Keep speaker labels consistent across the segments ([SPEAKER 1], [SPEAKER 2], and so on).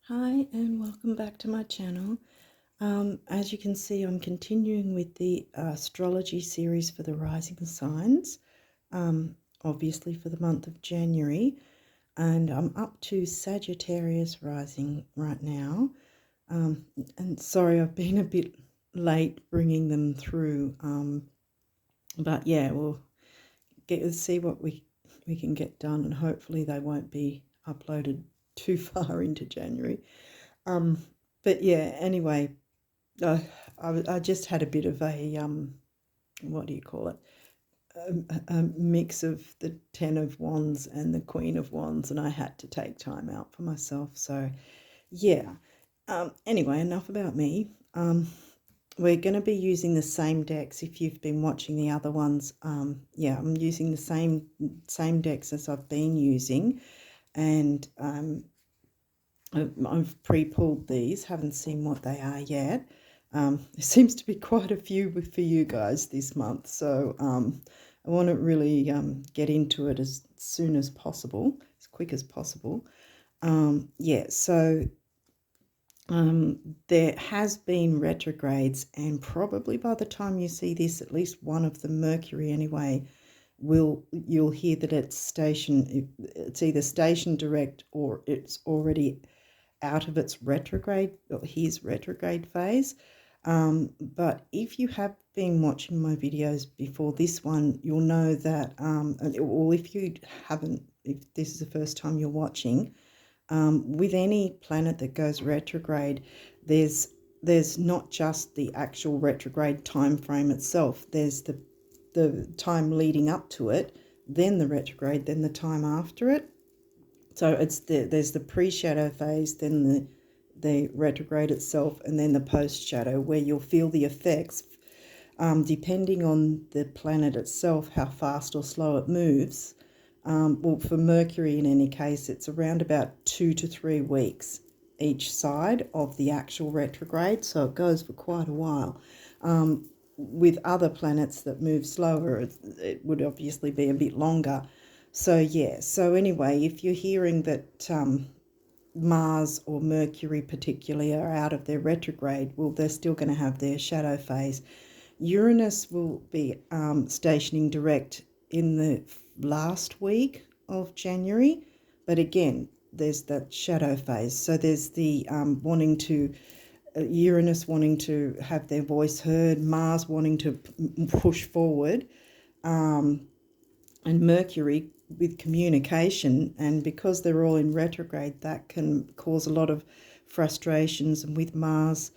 [SPEAKER 1] Hi and welcome back to my channel. As you can see, I'm continuing with the astrology series for the rising signs, obviously for the month of January, and I'm up to Sagittarius rising right now. And sorry, I've been a bit late bringing them through, but yeah, we'll see what we can get done, and hopefully they won't be uploaded too far into January. But yeah, anyway, I just had a bit of a, what do you call it? A mix of the Ten of Wands and the Queen of Wands, and I had to take time out for myself. So yeah, anyway, enough about me. We're going to be using the same decks. If you've been watching the other ones, yeah, I'm using the same decks as I've been using, and I've pre-pulled these, haven't seen what they are yet. There seems to be quite a few for you guys this month, so I want to really get into it as soon as possible, as quick as possible. Yeah, so there has been retrogrades, and probably by the time you see this, at least one of them, Mercury anyway, you'll hear that it's either station direct or it's already out of its retrograde or his retrograde phase. But if you have been watching my videos before this one, you'll know that, or if you haven't, if this is the first time you're watching, with any planet that goes retrograde, there's not just the actual retrograde time frame itself. There's the time leading up to it, then the retrograde, then the time after it. So there's the pre-shadow phase, then the retrograde itself, and then the post-shadow, where you'll feel the effects, depending on the planet itself, how fast or slow it moves. Well, for Mercury, in any case, it's around about 2 to 3 weeks each side of the actual retrograde, so it goes for quite a while. With other planets that move slower, it would obviously be a bit longer. So yeah, so anyway, if you're hearing that Mars or Mercury particularly are out of their retrograde, well, they're still going to have their shadow phase. Uranus will be stationing direct in the last week of January, but again, there's that shadow phase. So there's the Uranus wanting to have their voice heard, Mars wanting to push forward, and Mercury with communication. And because they're all in retrograde, that can cause a lot of frustrations. And with Mars,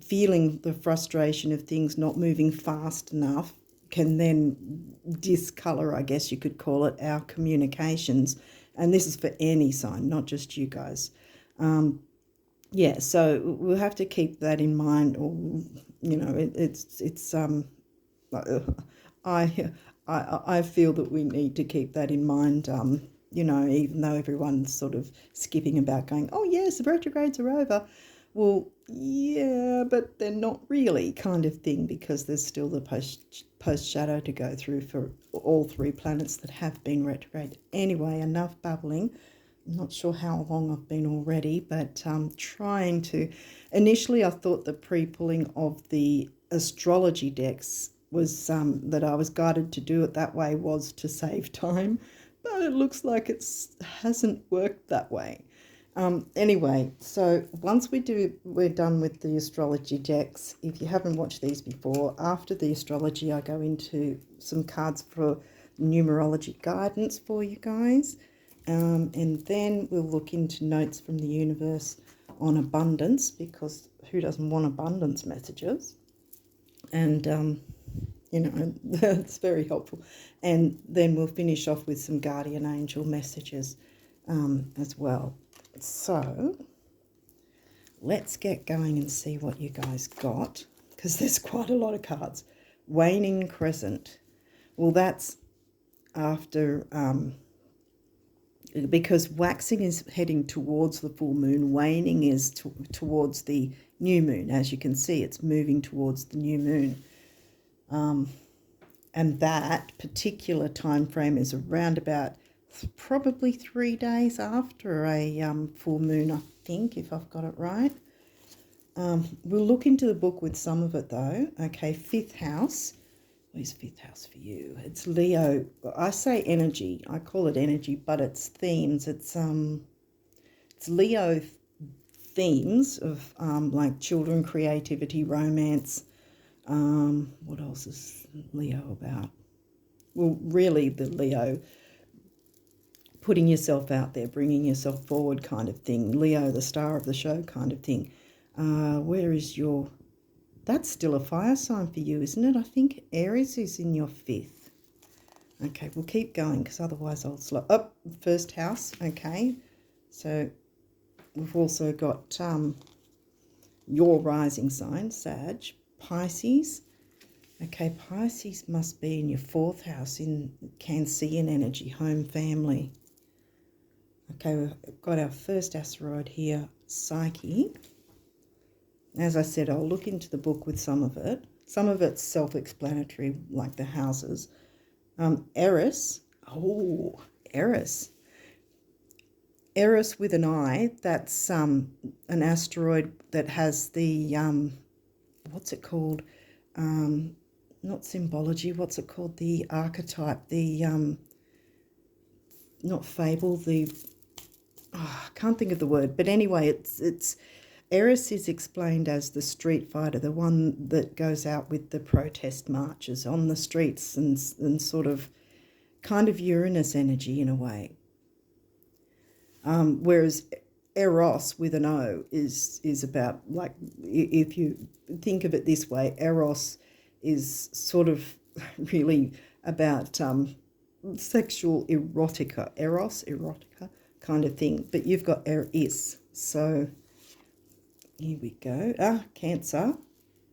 [SPEAKER 1] feeling the frustration of things not moving fast enough can then discolor, I guess you could call it, our communications. And this is for any sign, not just you guys. Yeah, so we'll have to keep that in mind, or I feel that we need to keep that in mind, even though everyone's sort of skipping about going, oh yes, the retrogrades are over. Well, yeah, but they're not really, kind of thing, because there's still the post shadow to go through for all three planets that have been retrograde. Anyway, enough babbling. I'm not sure how long I've been already, but trying to. Initially, I thought the pre-pulling of the astrology decks was that I was guided to do it that way was to save time, but it looks like it hasn't worked that way. Anyway, so once we're done with the astrology decks. If you haven't watched these before, after the astrology, I go into some cards for numerology guidance for you guys. And then we'll look into notes from the universe on abundance, because who doesn't want abundance messages? And, that's very helpful. And then we'll finish off with some guardian angel messages as well. So let's get going and see what you guys got, because there's quite a lot of cards. Waning crescent. Well, that's after... because waxing is heading towards the full moon, waning is towards the new moon. As you can see, it's moving towards the new moon. And that particular time frame is around about probably 3 days after a full moon, I think, if I've got it right. We'll look into the book with some of it though. Okay, 5th house. Where's 5th house for you? It's Leo. I say energy. I call it energy, but it's themes. It's Leo themes of like children, creativity, romance. What else is Leo about? Well, really the Leo putting yourself out there, bringing yourself forward kind of thing. Leo, the star of the show kind of thing. Where is your... That's still a fire sign for you, isn't it? I think Aries is in your 5th. Okay, we'll keep going because otherwise I'll slow up. 1st house, okay. So we've also got your rising sign, Sag, Pisces. Okay, Pisces must be in your 4th house in Cancerian energy, home, family. Okay, we've got our first asteroid here, Psyche. As I said, I'll look into the book with some of it. Some of it's self-explanatory, like the houses. Eris. Oh, Eris. Eris with an I. That's an asteroid that has the, what's it called? Not symbology. What's it called? The archetype. The, not fable. The, I can't think of the word. But anyway, it's Eris is explained as the street fighter, the one that goes out with the protest marches on the streets and sort of kind of Uranus energy in a way. Whereas Eros with an O is about, like, if you think of it this way, Eros is sort of really about sexual erotica, Eros, erotica kind of thing. But you've got Eris, so... Here we go. Cancer.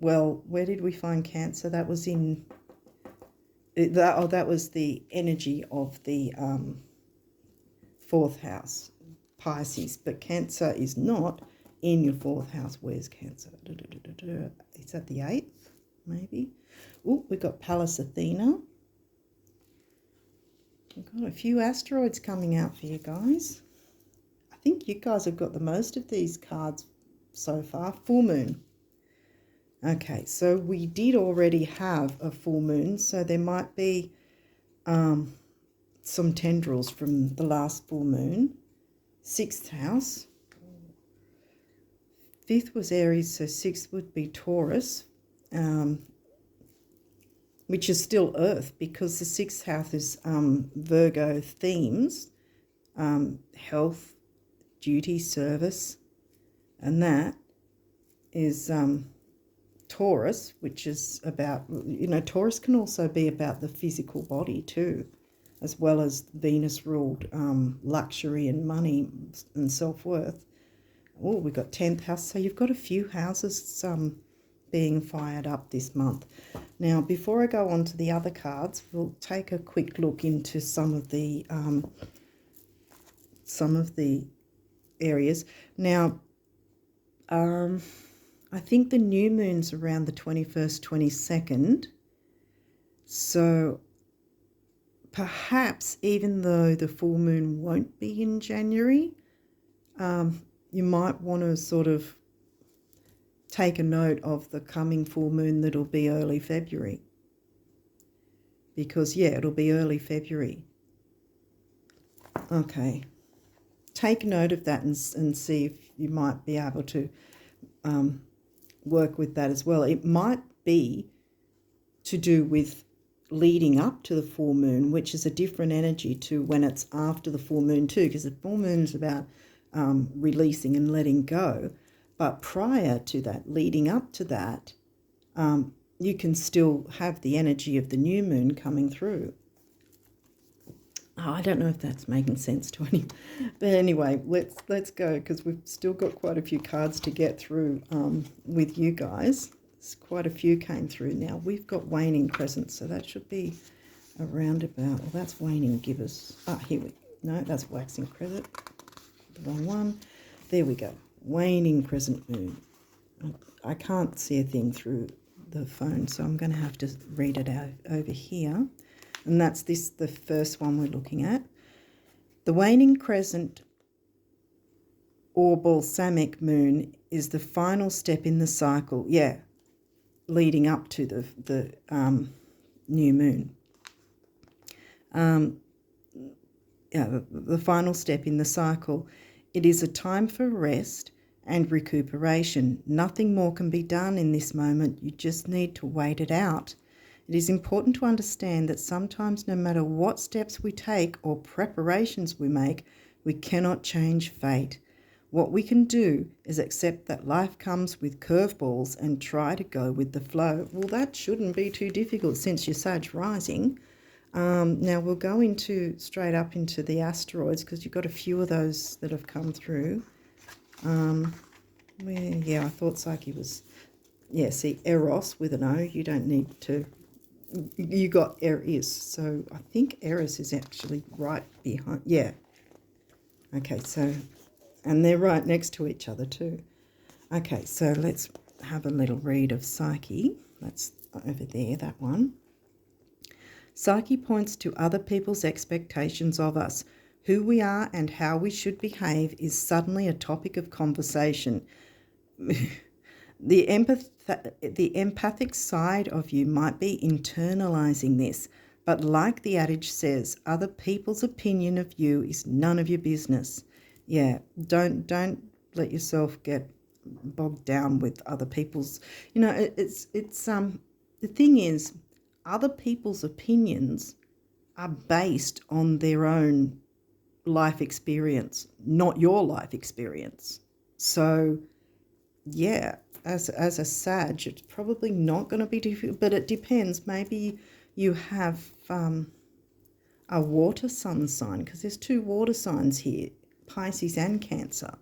[SPEAKER 1] Well, where did we find Cancer? That was in... that was the energy of the 4th house, Pisces. But Cancer is not in your 4th house. Where's Cancer? Is that the 8th, maybe? Oh, we've got Pallas Athena. We've got a few asteroids coming out for you guys. I think you guys have got the most of these cards so far. Full moon. Okay, so we did already have a full moon, so there might be some tendrils from the last full moon. 6th house. 5th was Aries, so 6th would be Taurus, which is still Earth because the 6th house is Virgo themes, health, duty, service. And that is Taurus, which is about, Taurus can also be about the physical body too, as well as Venus-ruled luxury and money and self-worth. Oh, we've got 10th house. So you've got a few houses being fired up this month. Now, before I go on to the other cards, we'll take a quick look into some of the areas. Now, I think the new moon's around the 21st, 22nd. So perhaps even though the full moon won't be in January, you might want to sort of take a note of the coming full moon that'll be early February. Because, yeah, it'll be early February. Okay. Take note of that and see if you might be able to work with that as well. It might be to do with leading up to the full moon, which is a different energy to when it's after the full moon too, because the full moon is about releasing and letting go. But prior to that, leading up to that, you can still have the energy of the new moon coming through. Oh, I don't know if that's making sense to anyone. But anyway, let's go, because we've still got quite a few cards to get through with you guys. Quite a few came through now. We've got waning crescent, so that should be around about... Well, that's waning gibbous. Here we go. No, that's waxing crescent. The wrong one. There we go. Waning crescent moon. I can't see a thing through the phone, so I'm going to have to read it out over here. And that's the first one we're looking at. The waning crescent or balsamic moon is the final step in the cycle, leading up to the new moon. The final step in the cycle. It is a time for rest and recuperation. Nothing more can be done in this moment. You just need to wait it out. It is important to understand that sometimes no matter what steps we take or preparations we make, we cannot change fate. What we can do is accept that life comes with curveballs and try to go with the flow. Well, that shouldn't be too difficult since you're Sag rising. Now we'll go straight up into the asteroids because you've got a few of those that have come through. I thought Psyche was, see, Eros with an O. You don't need to, you got Aries. So I think Eris is actually right behind, Okay, so, and they're right next to each other too. Okay, so let's have a little read of Psyche. That's over there, that one. Psyche points to other people's expectations of us. Who we are and how we should behave is suddenly a topic of conversation. The empathic side of you might be internalizing this, but like the adage says, other people's opinion of you is none of your business. Don't let yourself get bogged down with other people's. The thing is, other people's opinions are based on their own life experience, not your life experience. So, as a Sag, it's probably not going to be difficult, but it depends. Maybe you have a water sun sign, because there's 2 water signs here, Pisces and Cancer.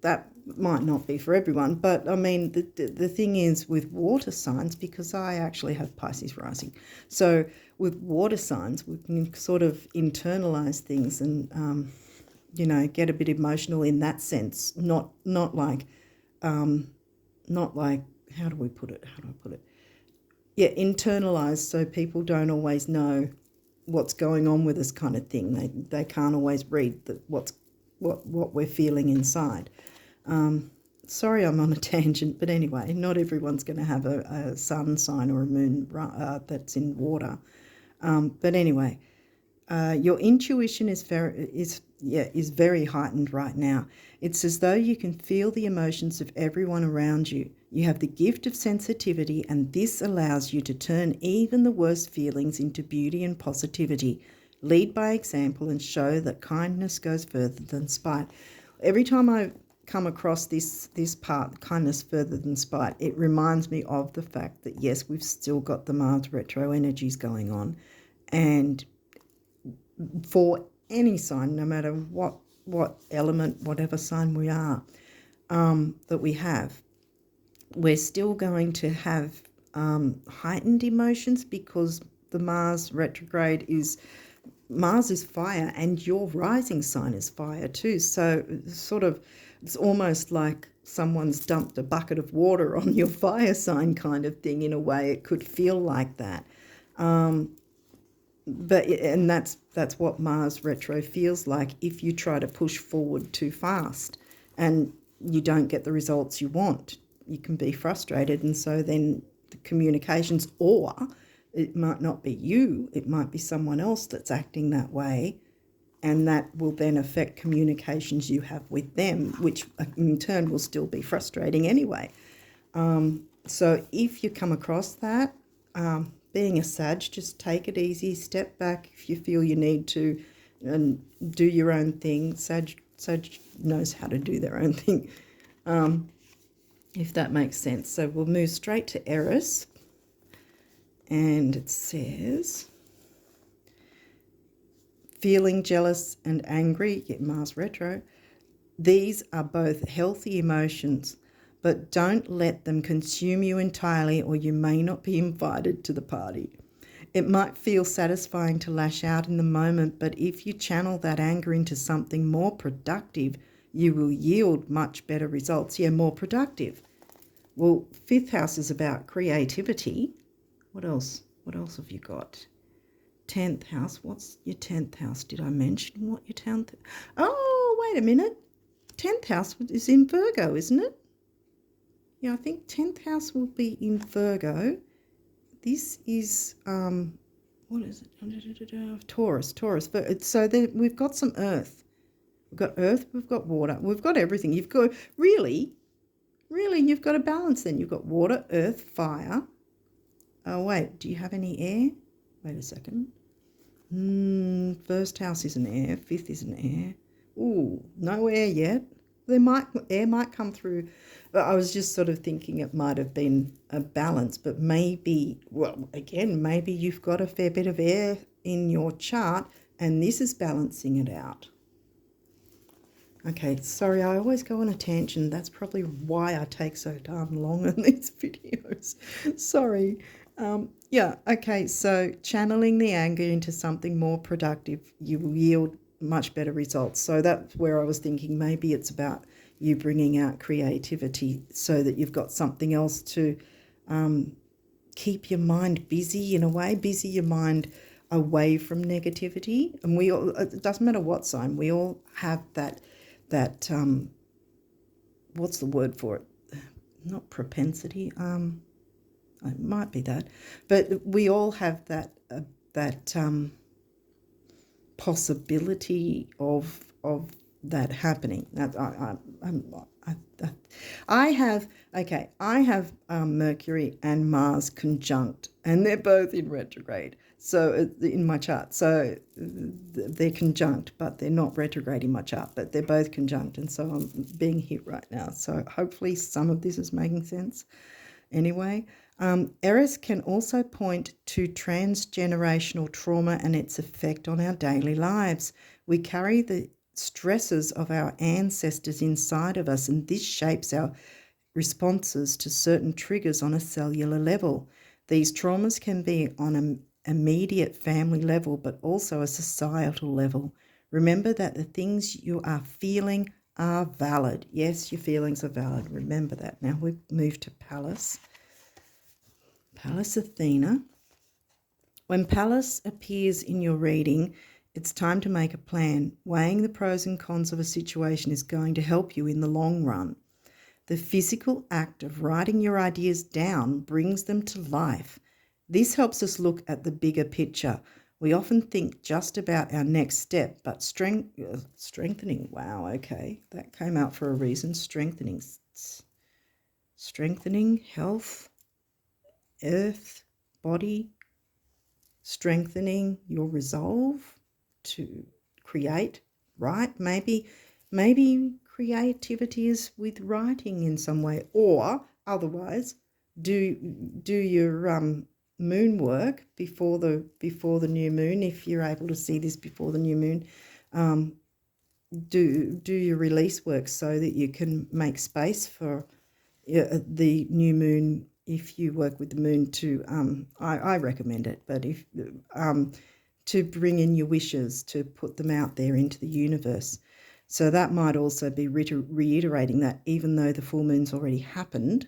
[SPEAKER 1] That might not be for everyone, but I mean, the thing is with water signs, because I actually have Pisces rising, so with water signs, we can sort of internalize things and, get a bit emotional in that sense. Not like, how do I put it? Internalize, so people don't always know what's going on with us kind of thing. They can't always read what we're feeling inside. Sorry I'm on a tangent, but anyway, not everyone's going to have a sun sign or a moon that's in water. But anyway, your intuition is very heightened right now. It's as though you can feel the emotions of everyone around you. You have the gift of sensitivity, and this allows you to turn even the worst feelings into beauty and positivity. Lead by example and show that kindness goes further than spite. Every time I come across this part, kindness further than spite, it reminds me of the fact that yes, we've still got the Mars retro energies going on, and for any sign, no matter what element, whatever sign we are, that we have, we're still going to have heightened emotions, because the Mars retrograde Mars is fire and your rising sign is fire too. So it's almost like someone's dumped a bucket of water on your fire sign kind of thing. In a way, it could feel like that. And that's what Mars retro feels like if you try to push forward too fast and you don't get the results you want. You can be frustrated, and so then the communications, or it might not be you, it might be someone else that's acting that way, and that will then affect communications you have with them, which in turn will still be frustrating anyway. So if you come across that, being a Sag, just take it easy, step back if you feel you need to, and do your own thing. Sag knows how to do their own thing, if that makes sense. So we'll move straight to Eris, and it says, feeling jealous and angry, Mars retro. These are both healthy emotions, but don't let them consume you entirely, or you may not be invited to the party. It might feel satisfying to lash out in the moment, but if you channel that anger into something more productive, you will yield much better results. More productive. Well, 5th house is about creativity. What else have you got? 10th house. What's your 10th house? Did I mention what your 10th? Oh, wait a minute. 10th house is in Virgo, isn't it? Yeah, I think 10th house will be in Virgo. This is, what is it? Taurus. But so we've got some earth. We've got earth, we've got water, we've got everything. You've got, really, you've got a balance then. You've got water, earth, fire. Oh, wait, do you have any air? Wait a second. First house is an air, fifth is an air. Ooh, no air yet. Air might come through. But I was just sort of thinking it might have been a balance, but maybe, well, again, maybe you've got a fair bit of air in your chart and this is balancing it out. Okay, sorry, I always go on a tangent. That's probably why I take so darn long on these videos. Sorry. Yeah, okay, so channeling the anger into something more productive, you will yield much better results. So that's where I was thinking maybe it's about you bringing out creativity so that you've got something else to keep your mind busy in a way, busy your mind away from negativity. And we all, it doesn't matter what sign, we all have that what's the word for it? Not propensity, it might be that, but we all have that possibility of that happening. I have Mercury and Mars conjunct, and they're both in retrograde. So in my chart, so they're conjunct, but they're not retrograde in my chart, but they're both conjunct, and so I'm being hit right now. So hopefully some of this is making sense. Anyway, Eris can also point to transgenerational trauma and its effect on our daily lives. We carry the stresses of our ancestors inside of us, and this shapes our responses to certain triggers on a cellular level. These traumas can be on an immediate family level, but also a societal level. Remember that the things you are feeling are valid. Yes, your feelings are valid. Remember that. Now we move to Pallas. Pallas Athena. When Pallas appears in your reading, it's time to make a plan. Weighing the pros and cons of a situation is going to help you in the long run. The physical act of writing your ideas down brings them to life. This helps us look at the bigger picture. We often think just about our next step, but strengthening, wow, okay, that came out for a reason. Strengthening health, earth, body, strengthening your resolve to create, right? Maybe creativity is with writing in some way, or otherwise do your moon work before the new moon. If you're able to see this before the new moon, do your release work so that you can make space for the new moon. If you work with the moon, to I recommend it, but if to bring in your wishes, to put them out there into the universe. So that might also be reiterating that even though the full moon's already happened,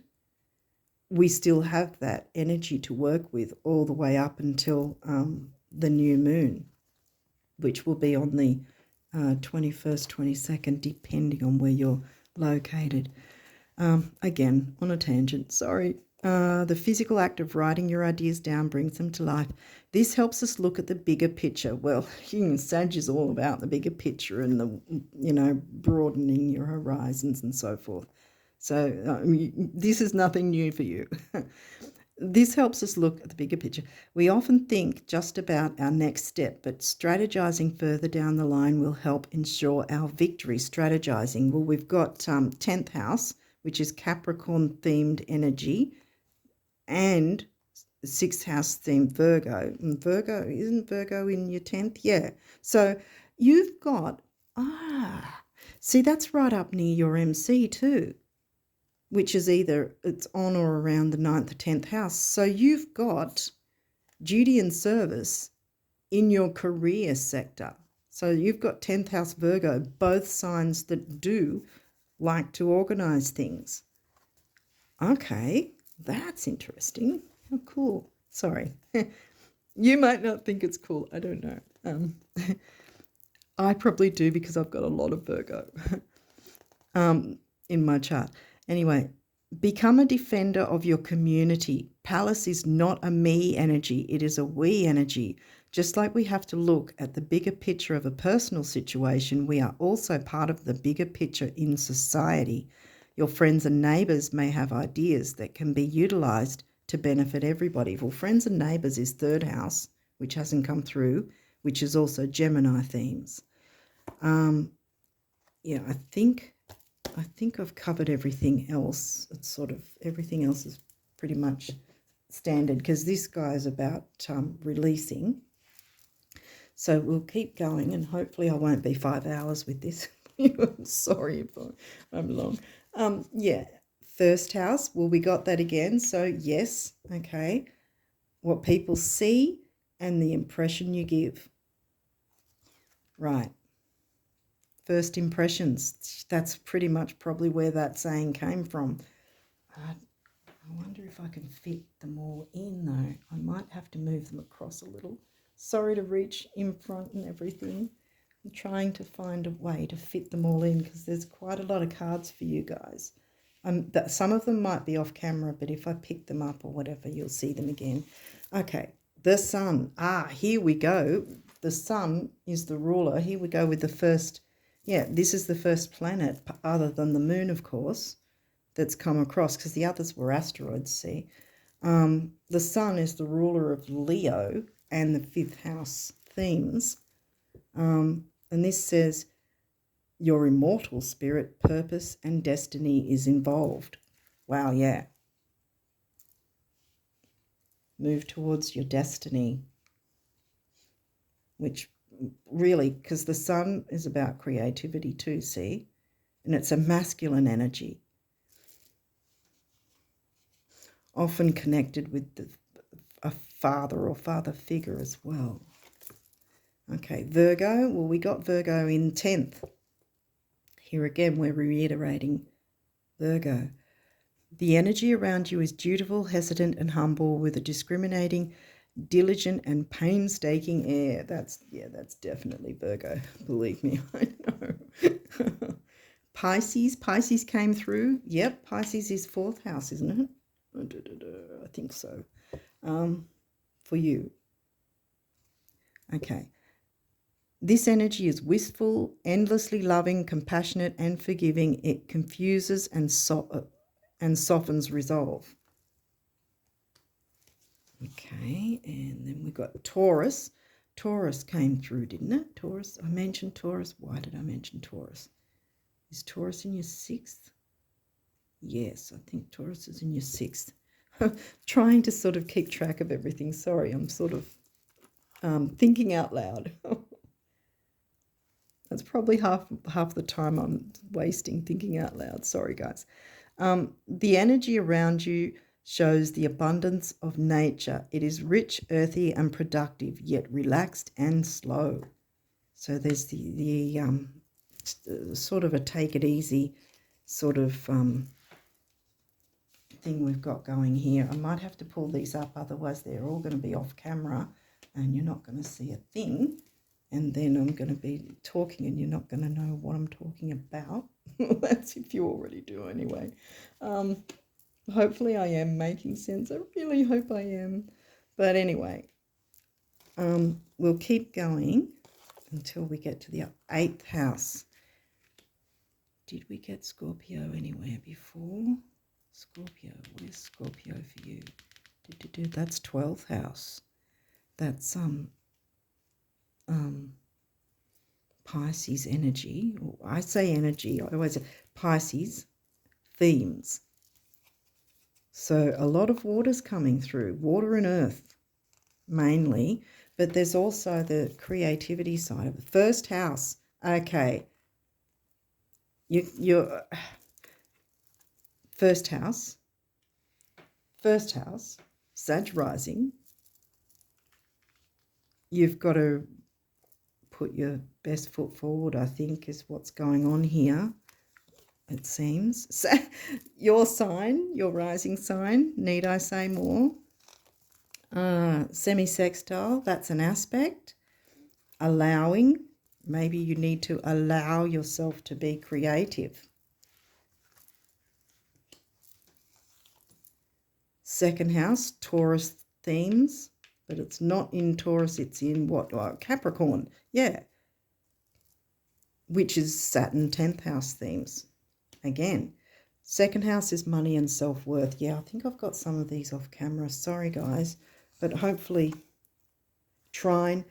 [SPEAKER 1] we still have that energy to work with all the way up until the new moon, which will be on the 21st, 22nd, depending on where you're located. Again, on a tangent, sorry. The physical act of writing your ideas down brings them to life. This helps us look at the bigger picture. Well, Sag is all about the bigger picture and the, broadening your horizons and so forth. So this is nothing new for you. This helps us look at the bigger picture. We often think just about our next step, but strategizing further down the line will help ensure our victory. Strategizing, well, we've got 10th house, which is Capricorn-themed energy, and 6th house themed Virgo. And isn't Virgo in your 10th? Yeah. So you've got, see, that's right up near your MC too, which is either it's on or around the 9th or 10th house. So you've got duty and service in your career sector. So you've got 10th house Virgo, both signs that do like to organise things. Okay, that's interesting. Oh, cool. Sorry. You might not think it's cool. I don't know. I probably do because I've got a lot of Virgo in my chart. Anyway, become a defender of your community. Palace is not a me energy. It is a we energy. Just like we have to look at the bigger picture of a personal situation, we are also part of the bigger picture in society. Your friends and neighbours may have ideas that can be utilised to benefit everybody. Well, friends and neighbours is third house, which hasn't come through, which is also Gemini themes. Yeah, I think I've covered everything else. It's sort of everything else is pretty much standard because this guy is about releasing. So we'll keep going, and hopefully I won't be 5 hours with this. I'm sorry if I'm long. Yeah, first house. Well, we got that again. So yes, okay. What people see and the impression you give. Right. First impressions. That's pretty much probably where that saying came from. I wonder if I can fit them all in, though. I might have to move them across a little. Sorry to reach in front and everything. I'm trying to find a way to fit them all in because there's quite a lot of cards for you guys. Some of them might be off camera, but if I pick them up or whatever, you'll see them again. Okay, the sun. Here we go. The sun is the ruler. Here we go with the first. Yeah, this is the first planet, other than the moon, of course, that's come across, because the others were asteroids, see. The sun is the ruler of Leo and the fifth house themes. And this says your immortal spirit, purpose, and destiny is involved. Wow, yeah. Move towards your destiny, which really, because the sun is about creativity too, see? And it's a masculine energy, often connected with a father or father figure as well. Okay, Virgo. Well, we got Virgo in 10th. Here again, we're reiterating Virgo. The energy around you is dutiful, hesitant, and humble, with a discriminating, diligent, and painstaking air. That's definitely Virgo. Believe me, I know. Pisces. Pisces came through. Yep, Pisces is 4th house, isn't it? I think so. For you. Okay. This energy is wistful, endlessly loving, compassionate, and forgiving. It confuses and softens resolve. Okay, and then we got Taurus. Taurus came through, didn't it? Taurus. I mentioned Taurus. Why did I mention Taurus? Is Taurus in your 6th? Yes, I think Taurus is in your 6th. Trying to sort of keep track of everything. Sorry, I'm sort of thinking out loud. That's probably half the time I'm wasting thinking out loud. Sorry, guys. The energy around you shows the abundance of nature. It is rich, earthy, and productive, yet relaxed and slow. So there's the sort of a take it easy sort of thing we've got going here. I might have to pull these up, otherwise they're all going to be off camera and you're not going to see a thing. And then I'm going to be talking and you're not going to know what I'm talking about. That's if you already do anyway. Hopefully I am making sense. I really hope I am. But anyway, we'll keep going until we get to the 8th house. Did we get Scorpio anywhere before? Scorpio, where's Scorpio for you? That's 12th house. That's Pisces energy. I say energy, I always say Pisces themes. So a lot of water's coming through, water and earth mainly, but there's also the creativity side of the first house. Okay, you're first house, Sag rising. You've got to put your best foot forward, I think, is what's going on here, it seems. So your sign, your rising sign, need I say more? Semi-sextile, that's an aspect. Allowing, maybe you need to allow yourself to be creative. Second house, Taurus themes, but it's not in Taurus, it's in what? Capricorn, yeah. Which is Saturn 10th house themes. Again, second house is money and self-worth. Yeah, I think I've got some of these off camera. Sorry, guys. But hopefully, trine.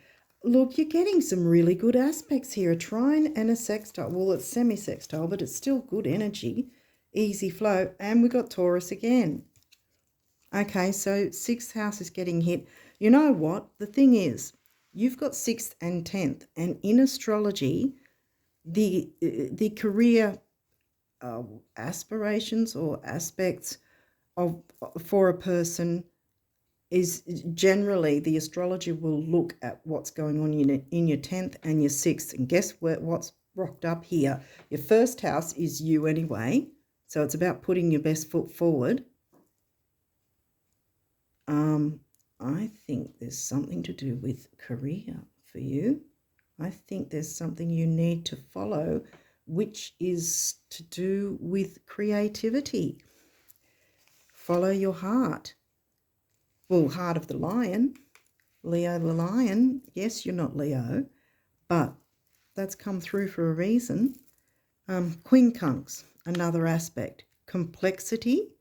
[SPEAKER 1] Look, you're getting some really good aspects here. A trine and a sextile. Well, it's semi-sextile, but it's still good energy. Easy flow. And we got Taurus again. Okay, so 6th house is getting hit. You know what? The thing is, you've got 6th and 10th. And in astrology, the career aspirations or aspects of for a person is generally, the astrologer will look at what's going on in your 10th and your 6th. And guess what's rocked up here? Your first house is you anyway. So it's about putting your best foot forward. I think there's something to do with career for you. I think there's something you need to follow, which is to do with creativity. Follow your heart. Well, heart of the lion, Leo the lion. Yes, you're not Leo, but that's come through for a reason. Quincunx, another aspect. Complexity.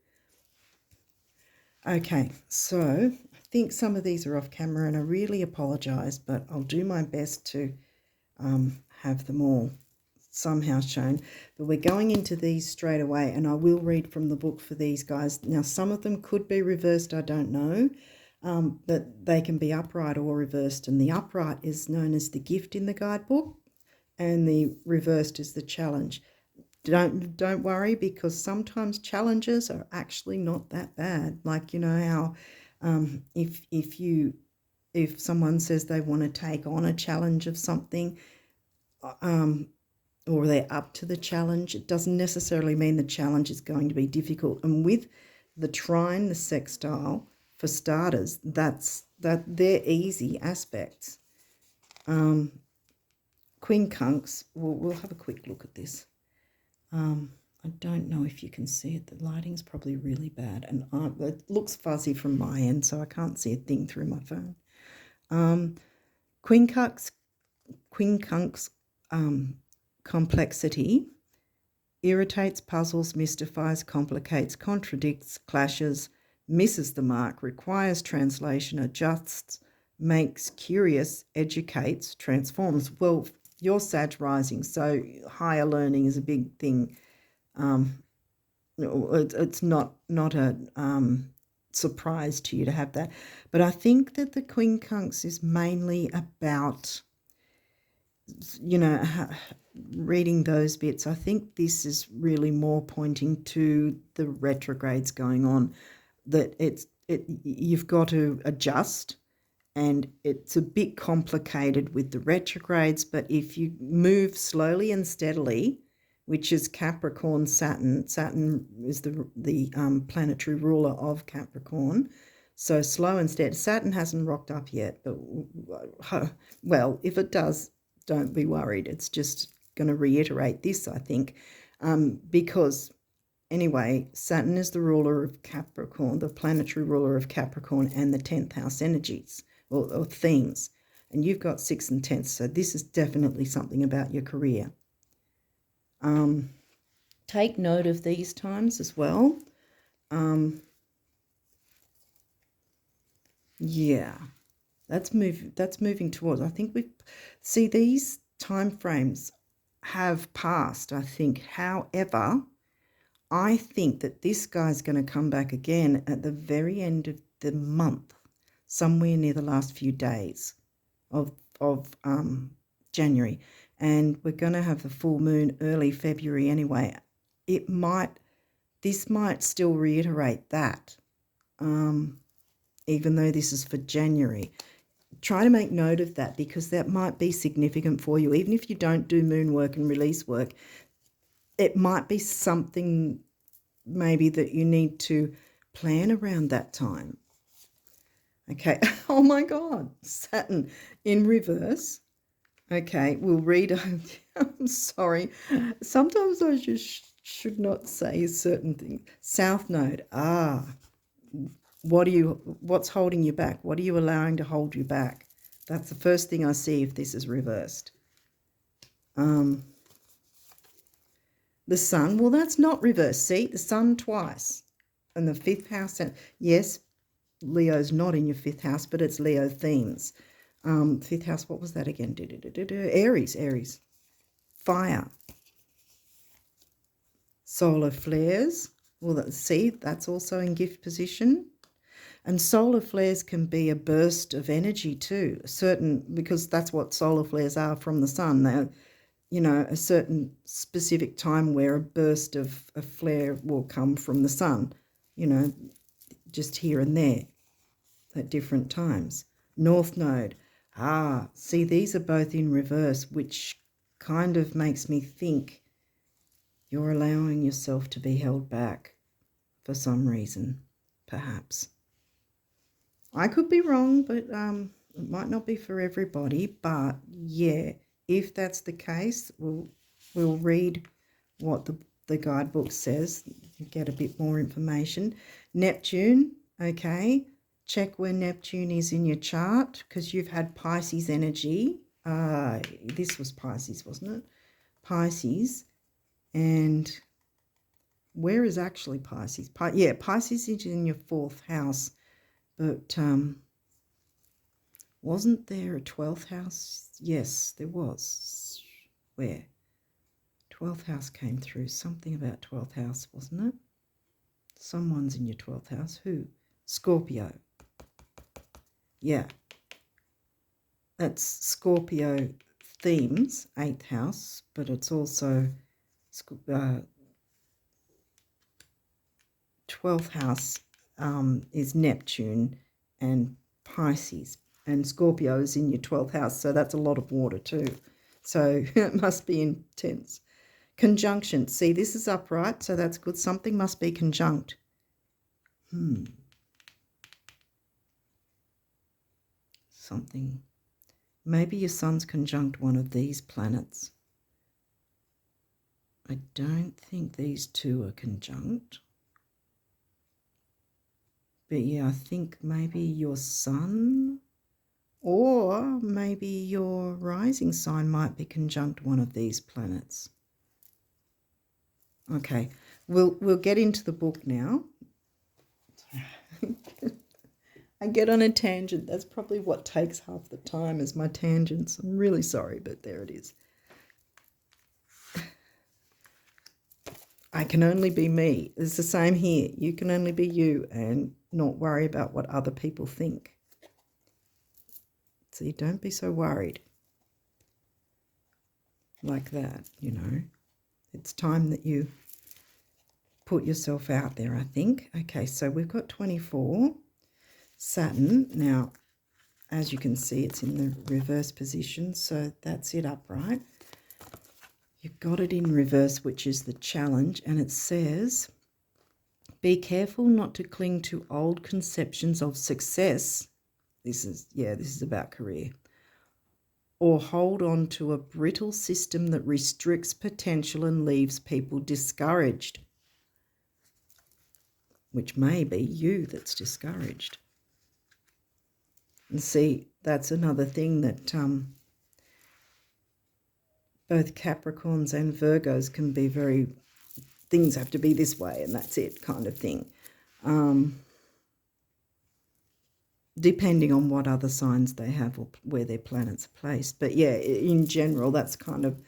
[SPEAKER 1] Okay, so I think some of these are off camera and I really apologise, but I'll do my best to have them all somehow shown. But we're going into these straight away and I will read from the book for these guys. Now, some of them could be reversed, I don't know, but they can be upright or reversed. And the upright is known as the gift in the guidebook and the reversed is the challenge. Don't worry, because sometimes challenges are actually not that bad. Like, you know how if someone says they want to take on a challenge of something, or they're up to the challenge, it doesn't necessarily mean the challenge is going to be difficult. And with the trine, the sextile, for starters, they're easy aspects. Quincunx, we'll have a quick look at this. I don't know if you can see it. The lighting's probably really bad, and it looks fuzzy from my end, so I can't see a thing through my phone. Quincunx, complexity, irritates, puzzles, mystifies, complicates, contradicts, clashes, misses the mark, requires translation, adjusts, makes curious, educates, transforms. Well, you're Sag rising, so higher learning is a big thing. It's not a surprise to you to have that. But I think that the quincunx is mainly about, you know, reading those bits. I think this is really more pointing to the retrogrades going on, that you've got to adjust. And it's a bit complicated with the retrogrades, but if you move slowly and steadily, which is Capricorn, Saturn is the planetary ruler of Capricorn, so slow and steady. Saturn hasn't rocked up yet, but, well, if it does, don't be worried. It's just going to reiterate this, I think, because, anyway, Saturn is the ruler of Capricorn, the planetary ruler of Capricorn and the 10th house energies. Or themes, and you've got 6th and 10th, so this is definitely something about your career. Take note of these times as well. Yeah, that's moving towards. I think these time frames have passed, I think. However, I think that this guy's going to come back again at the very end of the month, somewhere near the last few days of January, and we're going to have the full moon early February anyway. This might still reiterate that, even though this is for January. Try to make note of that, because that might be significant for you. Even if you don't do moon work and release work, it might be something maybe that you need to plan around that time. Okay. Oh my God. Saturn in reverse. Okay. We'll read. I'm sorry. Sometimes I just should not say certain things. South Node. What's holding you back? What are you allowing to hold you back? That's the first thing I see if this is reversed. The Sun. Well, that's not reversed. See, the Sun twice. And the 5th house. Yes, Leo's not in your 5th house, but it's Leo themes. 5th house, what was that again? Aries. Fire. Solar flares. Well, see, that's also in gift position. And solar flares can be a burst of energy too, because that's what solar flares are from the sun. They're, a certain specific time where a burst of a flare will come from the sun, just here and there at different times. North Node. See, these are both in reverse, which kind of makes me think you're allowing yourself to be held back for some reason, perhaps. I could be wrong, but it might not be for everybody. But yeah, if that's the case, we'll read what the guidebook says, get a bit more information. Neptune, okay, check where Neptune is in your chart because you've had Pisces energy. This was Pisces, wasn't it? Pisces. And where is actually Pisces? Pisces is in your 4th house. But wasn't there a 12th house? Yes, there was. Where? 12th house came through. Something about 12th house, wasn't it? Someone's in your 12th house. Who? Scorpio. Yeah. That's Scorpio themes, 8th house, but it's also 12th house is Neptune and Pisces, and Scorpio is in your 12th house, so that's a lot of water too. So it must be intense. Conjunction. See, this is upright, so that's good. Something must be conjunct. Something. Maybe your sun's conjunct one of these planets. I don't think these two are conjunct. But yeah, I think maybe your sun or maybe your rising sign might be conjunct one of these planets. Okay, we'll get into the book now. I get on a tangent. That's probably what takes half the time is my tangents. I'm really sorry, but there it is. I can only be me. It's the same here. You can only be you and not worry about what other people think. See, don't be so worried like that, It's time that you put yourself out there, I think. Okay, so we've got 24. Saturn. Now, as you can see, it's in the reverse position, so that's it upright. You've got it in reverse, which is the challenge, and it says, be careful not to cling to old conceptions of success. This is about career. Or hold on to a brittle system that restricts potential and leaves people discouraged, which may be you that's discouraged. And see, that's another thing that both Capricorns and Virgos can be things have to be this way and that's it kind of thing. Depending on what other signs they have or where their planets are placed. But yeah, in general, that's kind of,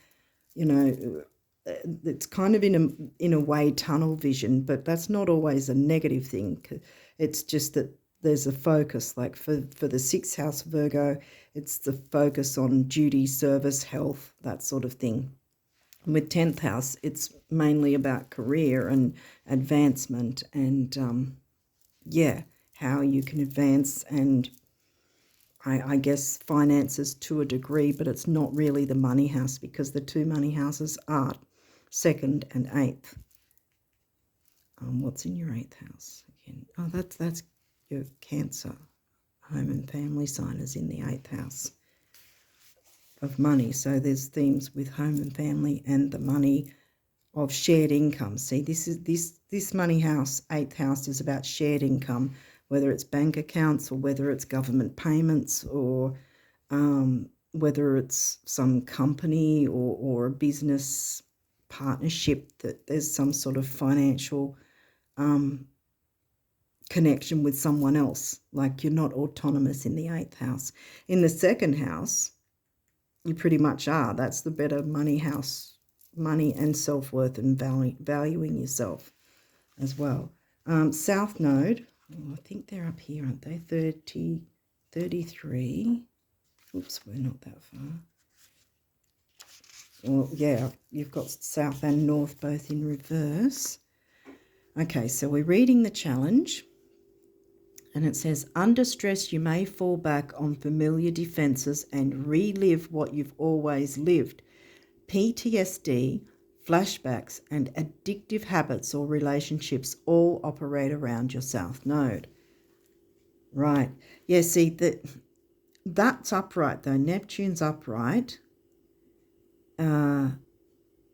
[SPEAKER 1] it's kind of in a way tunnel vision, but that's not always a negative thing. It's just that there's a focus, like for the 6th house Virgo, it's the focus on duty, service, health, that sort of thing. And with 10th house, it's mainly about career and advancement and, how you can advance and I guess finances to a degree, but it's not really the money house because the 2 money houses are 2nd and 8th. What's in your 8th house again? Oh, that's your Cancer. home and family sign is in the 8th house of money. So there's themes with home and family and the money of shared income. See, this money house, 8th house, is about shared income, whether it's bank accounts or whether it's government payments or whether it's some company or a business partnership, that there's some sort of financial connection with someone else. Like you're not autonomous in the 8th house. In the 2nd house, you pretty much are. That's the better money house, money and self-worth and valuing yourself as well. South Node, I think they're up here, aren't they? 30, 33. Oops, we're not that far. Well, yeah, you've got South and North both in reverse. Okay, so we're reading the challenge. And it says, under stress, you may fall back on familiar defenses and relive what you've always lived. PTSD, flashbacks, and addictive habits or relationships all operate around your South Node. Right. Yeah, see, that's upright, though. Neptune's upright.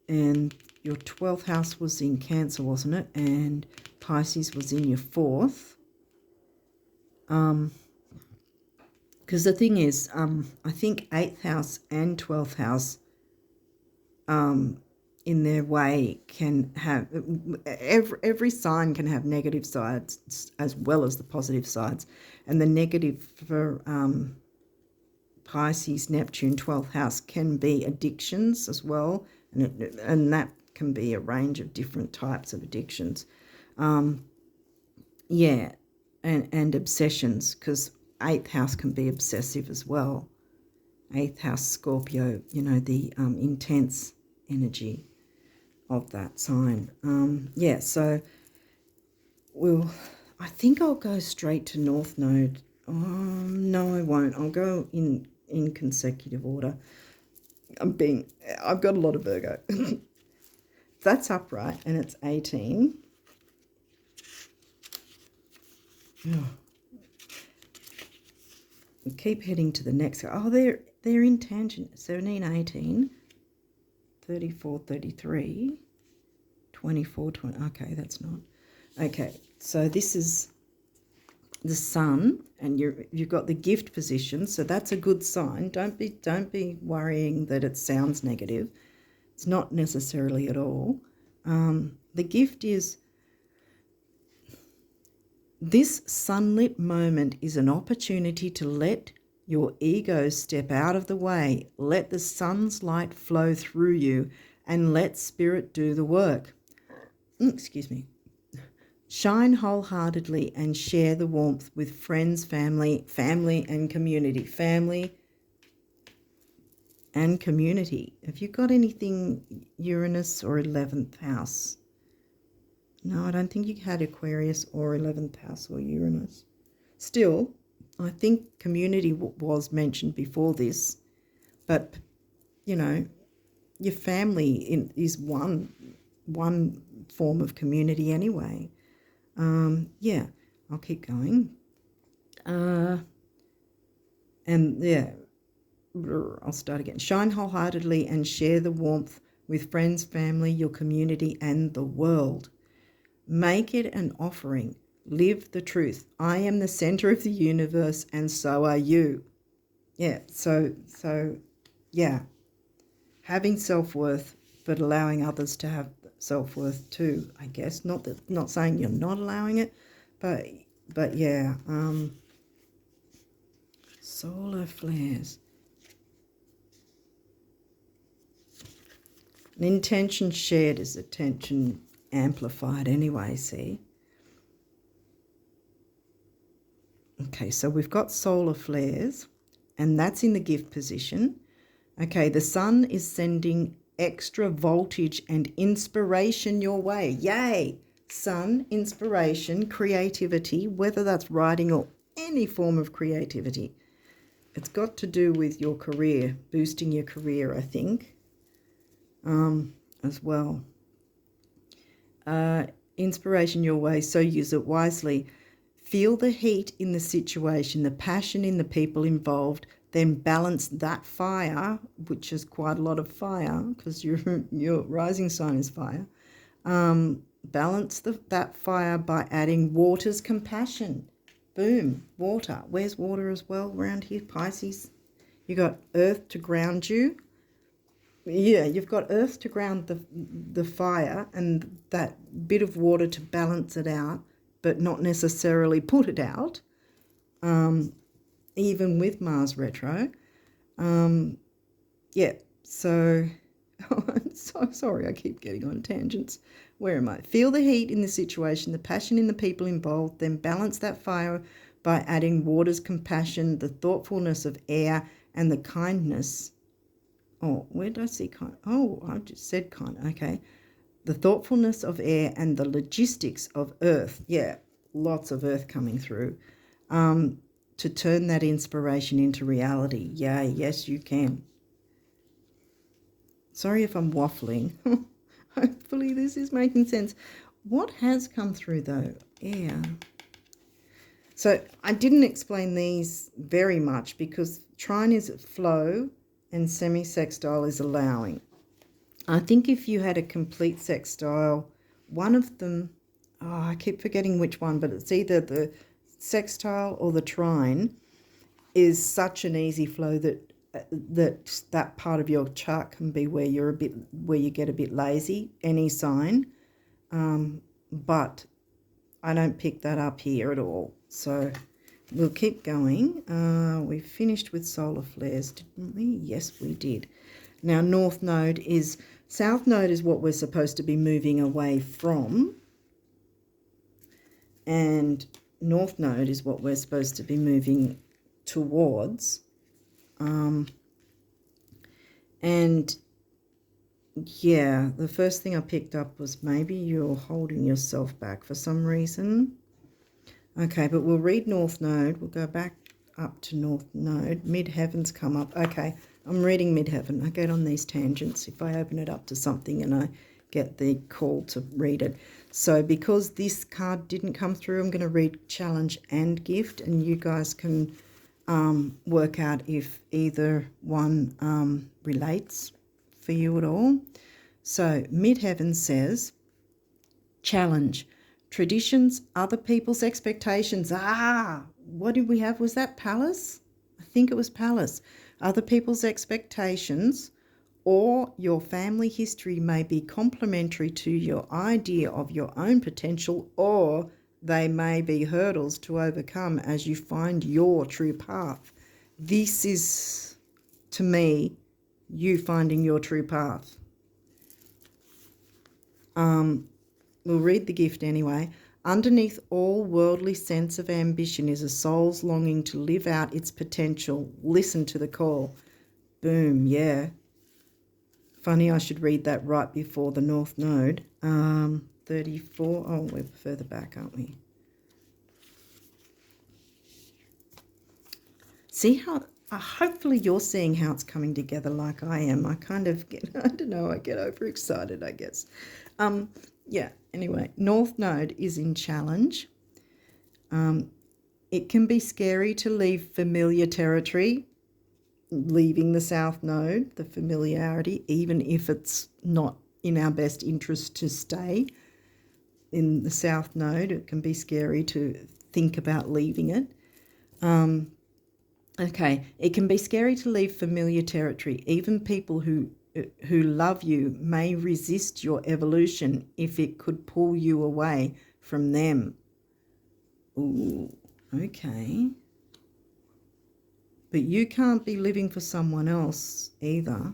[SPEAKER 1] And your 12th house was in Cancer, wasn't it? And Pisces was in your 4th. Because the thing is, I think 8th house and 12th house, in their way, can have, every sign can have negative sides as well as the positive sides. And the negative for Pisces, Neptune, 12th house can be addictions as well. And that can be a range of different types of addictions. Yeah, and obsessions, because 8th house can be obsessive as well. 8th house Scorpio, you know, the intense energy of that sign. Yeah, so I think I'll go straight to North Node. No, I won't. I'll go in consecutive order. I've got a lot of Virgo. That's upright and it's 18. Oh. Keep heading to the next. Oh, they're in tangent. 17, 18, 34, 33, 24, 20. Okay, that's not. Okay, so this is the Sun, and you've got the gift position, so that's a good sign. Don't be worrying that it sounds negative. It's not necessarily at all. The gift is, this sunlit moment is an opportunity to let your ego step out of the way, let the sun's light flow through you, and let spirit do the work. Excuse me. Shine wholeheartedly and share the warmth with friends, family and community. Family and community. Have you got anything Uranus or 11th house? No, I don't think you had Aquarius or 11th house or Uranus. Still, I think community was mentioned before this, but, you know, your family is one form of community anyway. Yeah, I'll keep going. And yeah, I'll start again. Shine wholeheartedly and share the warmth with friends, family, your community, and the world. Make it an offering. Live the truth. I am the center of the universe, and so are you. Yeah, so yeah, having self-worth, but allowing others to have self-worth too, I guess. Not saying you're not allowing it, but yeah. Solar flares. An intention shared is attention amplified anyway, see? Okay, so we've got solar flares, and that's in the gift position. Okay, the sun is sending extra voltage and inspiration your way. Yay! Sun, inspiration, creativity, whether that's writing or any form of creativity. It's got to do with your career, boosting your career, I think, as well. Inspiration your way, so use it wisely. Feel the heat in the situation, the passion in the people involved, then balance that fire, which is quite a lot of fire because your rising sign is fire. Balance that fire by adding water's compassion. Boom, water. Where's water as well around here, Pisces? You got earth to ground you. Yeah, you've got earth to ground the fire and that bit of water to balance it out, but not necessarily put it out, even with Mars retro. Yeah, so I'm so sorry I keep getting on tangents. Where am I? Feel the heat in the situation, the passion in the people involved, then balance that fire by adding water's compassion, the thoughtfulness of air, and the kindness. Oh, where did I see kind? Oh, I just said kind. Okay. The thoughtfulness of air and the logistics of earth. Yeah, lots of earth coming through. To turn that inspiration into reality. Yeah, yes, you can. Sorry if I'm waffling. Hopefully this is making sense. What has come through though? Air. So I didn't explain these very much because trine is flow and semi-sextile is allowing. I think if you had a complete sextile, one of them, I keep forgetting which one, but it's either the sextile or the trine, is such an easy flow that that part of your chart can be where you get a bit lazy, any sign, but I don't pick that up here at all. So we'll keep going. We finished with solar flares, didn't we? Yes, we did. Now, South Node is what we're supposed to be moving away from, and North Node is what we're supposed to be moving towards. And yeah, the first thing I picked up was maybe you're holding yourself back for some reason. Okay, but we'll read North Node. We'll go back up to North Node. Midheaven's come up. Okay, I'm reading Midheaven. I get on these tangents if I open it up to something and I get the call to read it. So because this card didn't come through, I'm going to read Challenge and Gift, and you guys can work out if either one relates for you at all. So Midheaven says, challenge, traditions, other people's expectations. What did we have? Was that Palace? I think it was Palace. Other people's expectations or your family history may be complementary to your idea of your own potential, or they may be hurdles to overcome as you find your true path. This is, to me, you finding your true path. We'll read the gift anyway. Underneath all worldly sense of ambition is a soul's longing to live out its potential. Listen to the call. Boom, yeah. Funny I should read that right before the North Node. 34. Oh, we're further back, aren't we? See how, hopefully you're seeing how it's coming together like I am. I kind of get, I don't know, I get overexcited, I guess. Yeah, anyway, North Node is in challenge. It can be scary to leave familiar territory, leaving the South Node, the familiarity, even if it's not in our best interest to stay in the South Node. It can be scary to think about leaving it. Okay, it can be scary to leave familiar territory. Even people who love you may resist your evolution if it could pull you away from them. Ooh, okay. But you can't be living for someone else either.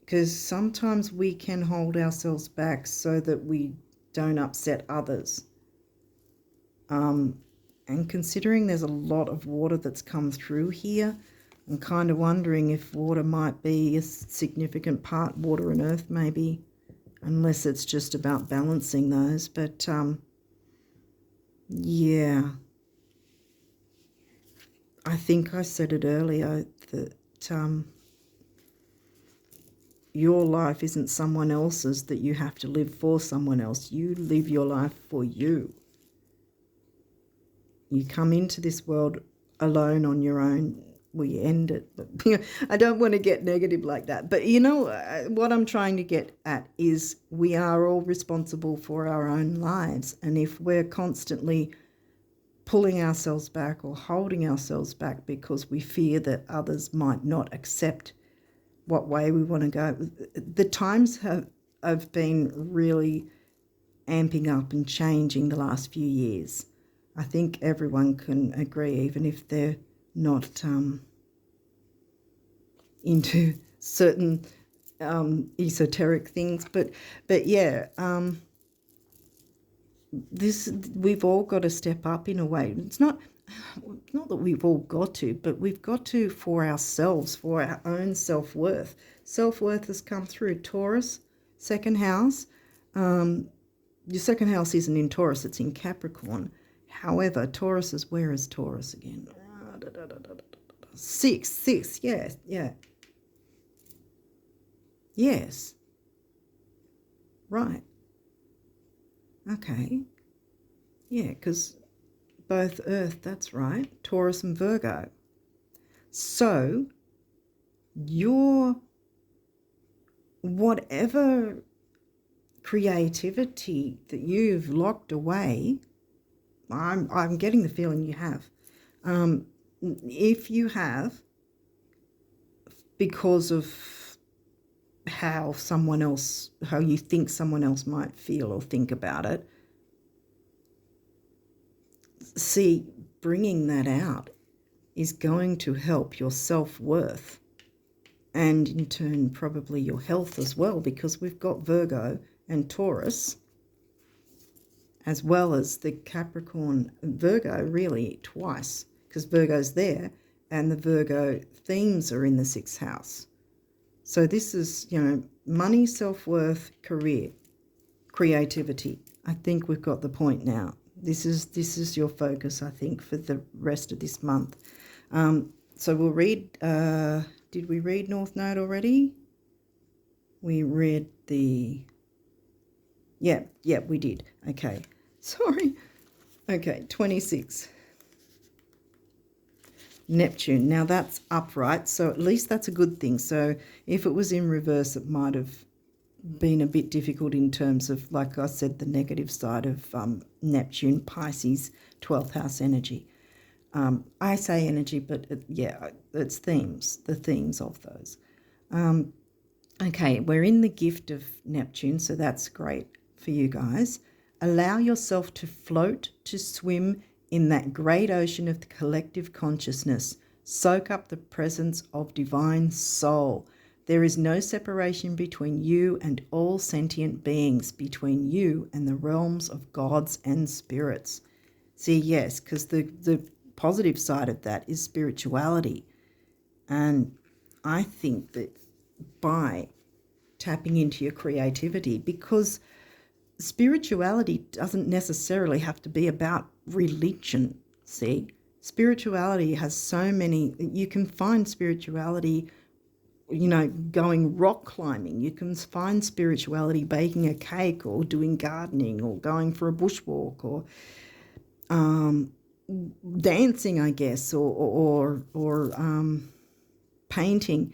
[SPEAKER 1] Because sometimes we can hold ourselves back so that we don't upset others. And considering there's a lot of water that's come through here, I'm kind of wondering if water might be a significant part, water and earth maybe, unless it's just about balancing those. But yeah, I think I said it earlier that your life isn't someone else's that you have to live for someone else. You live your life for you. You come into this world alone on your own. We end it. But I don't want to get negative like that. But what I'm trying to get at is we are all responsible for our own lives. And if we're constantly pulling ourselves back or holding ourselves back because we fear that others might not accept what way we want to go, the times have been really amping up and changing the last few years. I think everyone can agree, even if they're not into certain esoteric things. But yeah, we've all got to step up in a way. It's not that we've all got to, but we've got to for ourselves, for our own self-worth. Self-worth has come through Taurus, second house. Your second house isn't in Taurus, it's in Capricorn. However, Taurus is, where is Taurus again? Six, yes, yeah. Yes. Right. Okay. Yeah, because both Earth, that's right, Taurus and Virgo. So, your whatever creativity that you've locked away, I'm getting the feeling you have. If you have, because of how you think someone else might feel or think about it, see, bringing that out is going to help your self-worth and in turn probably your health as well, because we've got Virgo and Taurus as well as the Capricorn. Virgo really twice, because Virgo's there and the Virgo themes are in the sixth house. So this is, money, self-worth, career, creativity. I think we've got the point now. This is your focus, I think, for the rest of this month. So we'll read, did we read North Node already? We read yeah, we did. Okay, sorry. Okay, 26. Neptune. Now that's upright, so at least that's a good thing. So if it was in reverse, it might have been a bit difficult in terms of, like I said, the negative side of Neptune, Pisces, 12th house energy. I say energy, but it's themes, the themes of those. Okay, we're in the gift of Neptune, so that's great for you guys. Allow yourself to float, to swim in that great ocean of the collective consciousness. Soak up the presence of divine soul. There is no separation between you and all sentient beings, between you and the realms of gods and spirits. See, yes, because the positive side of that is spirituality. And I think that by tapping into your creativity, because spirituality doesn't necessarily have to be about religion, see? Spirituality has so many, you can find spirituality, going rock climbing. You can find spirituality baking a cake or doing gardening or going for a bushwalk or dancing, I guess, or painting.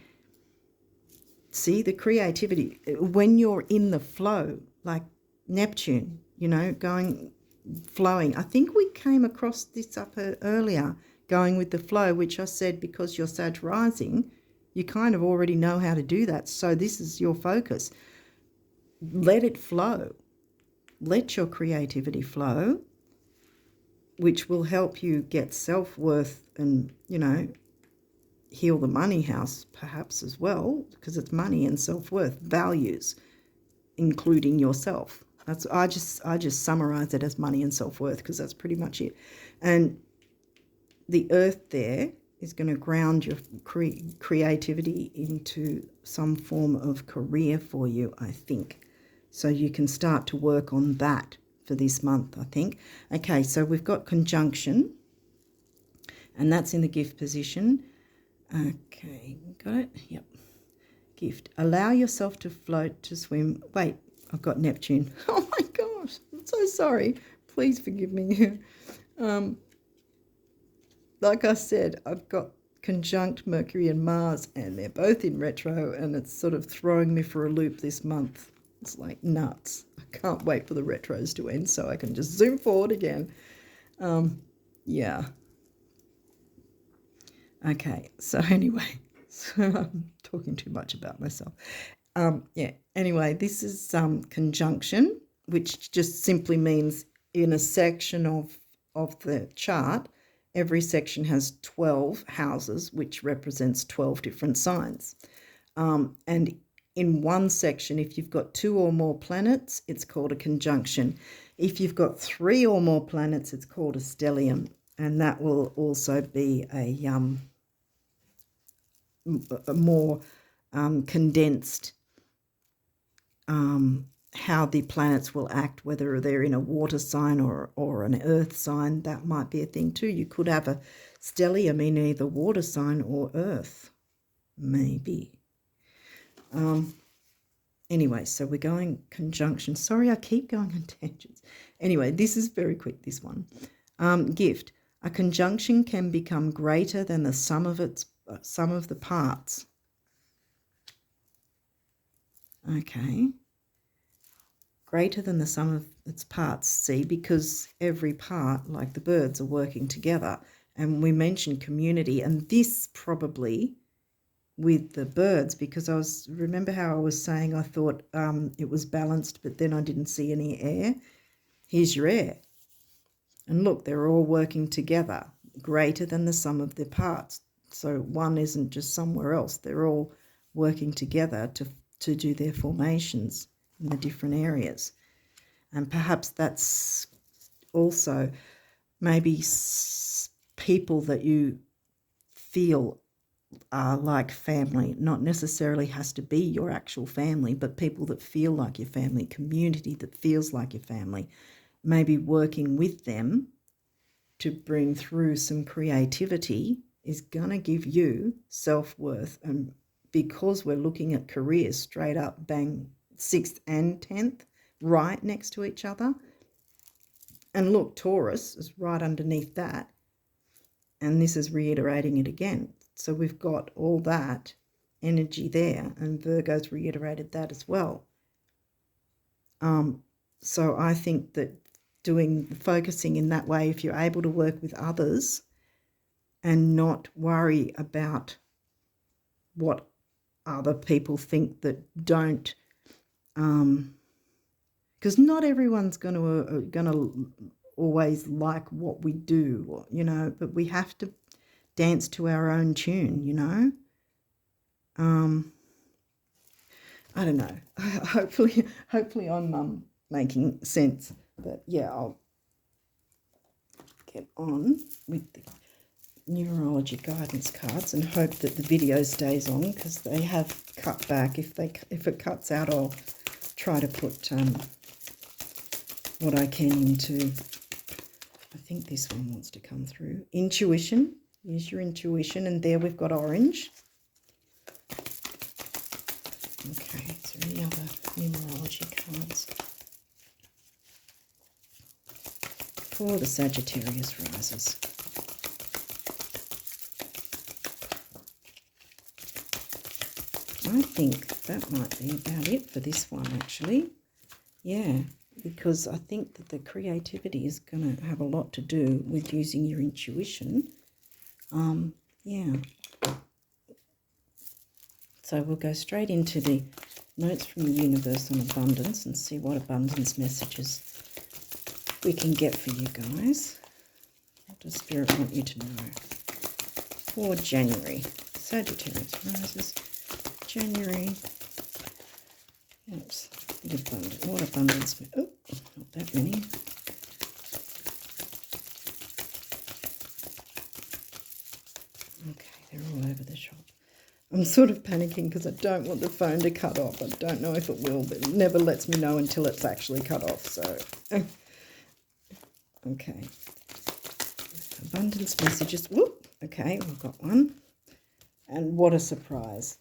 [SPEAKER 1] See, the creativity, when you're in the flow, like Neptune, flowing. I think we came across this up earlier, going with the flow, which I said because you're Sag rising, you kind of already know how to do that. So this is your focus. Let it flow. Let your creativity flow, which will help you get self-worth and, heal the money house perhaps as well, because it's money and self-worth, values, including yourself. I just summarize it as money and self-worth because that's pretty much it. And the earth there is going to ground your creativity into some form of career for you, I think. So you can start to work on that for this month, I think. Okay, so we've got conjunction, and that's in the gift position. Okay, got it? Yep. gift. Allow yourself to float, to swim. Wait, I've got Neptune. Oh my gosh, I'm so sorry. Please forgive me. Like I said, I've got conjunct Mercury and Mars, and they're both in retro, and it's sort of throwing me for a loop this month. It's like nuts. I can't wait for the retros to end so I can just zoom forward again. Yeah. Okay, so anyway, so I'm talking too much about myself. Yeah, anyway, this is conjunction, which just simply means in a section of the chart, every section has 12 houses, which represents 12 different signs. And in one section, if you've got 2 or more planets, it's called a conjunction. If you've got 3 or more planets, it's called a stellium, and that will also be a more condensed how the planets will act, whether they're in a water sign or an earth sign. That might be a thing too. You could have a stellium in either water sign or earth, maybe. Anyway, so we're going conjunction. Sorry, I keep going on tangents. Anyway, this is very quick, this one. Gift. A conjunction can become greater than the sum of the parts. Okay. Greater than the sum of its parts. See, because every part, like the birds, are working together. And we mentioned community, and this probably with the birds, because remember how I was saying I thought it was balanced, but then I didn't see any air. Here's your air. And look, they're all working together, greater than the sum of their parts. So one isn't just somewhere else. They're all working together to do their formations in the different areas. And perhaps that's also maybe people that you feel are like family. Not necessarily has to be your actual family, but people that feel like your family, community that feels like your family. Maybe working with them to bring through some creativity is going to give you self-worth. And because we're looking at careers straight up, bang, 6th and 10th, right next to each other. And look, Taurus is right underneath that. And this is reiterating it again. So we've got all that energy there, and Virgo's reiterated that as well. So I think that focusing in that way, if you're able to work with others and not worry about what other people think that don't, because not everyone's going to always like what we do, but we have to dance to our own tune, I don't know. Hopefully I'm making sense. But yeah, I'll get on with the numerology guidance cards and hope that the video stays on, because they have cut back. If it cuts out, I'll try to put what I can into. I think this one wants to come through. Intuition. Use your intuition. And there we've got orange. Okay, is there any other numerology cards? For the Sagittarius risers. I think that might be about it for this one, actually. Yeah, because I think that the creativity is going to have a lot to do with using your intuition. Yeah. So we'll go straight into the notes from the universe on abundance and see what abundance messages we can get for you guys. What does Spirit want you to know for January? Sagittarius rises. January. Oops. What abundance? Oh, not that many. Okay, they're all over the shop. I'm sort of panicking because I don't want the phone to cut off. I don't know if it will, but it never lets me know until it's actually cut off. So, okay. Abundance messages. Whoop. Okay, we've got one. And what a surprise.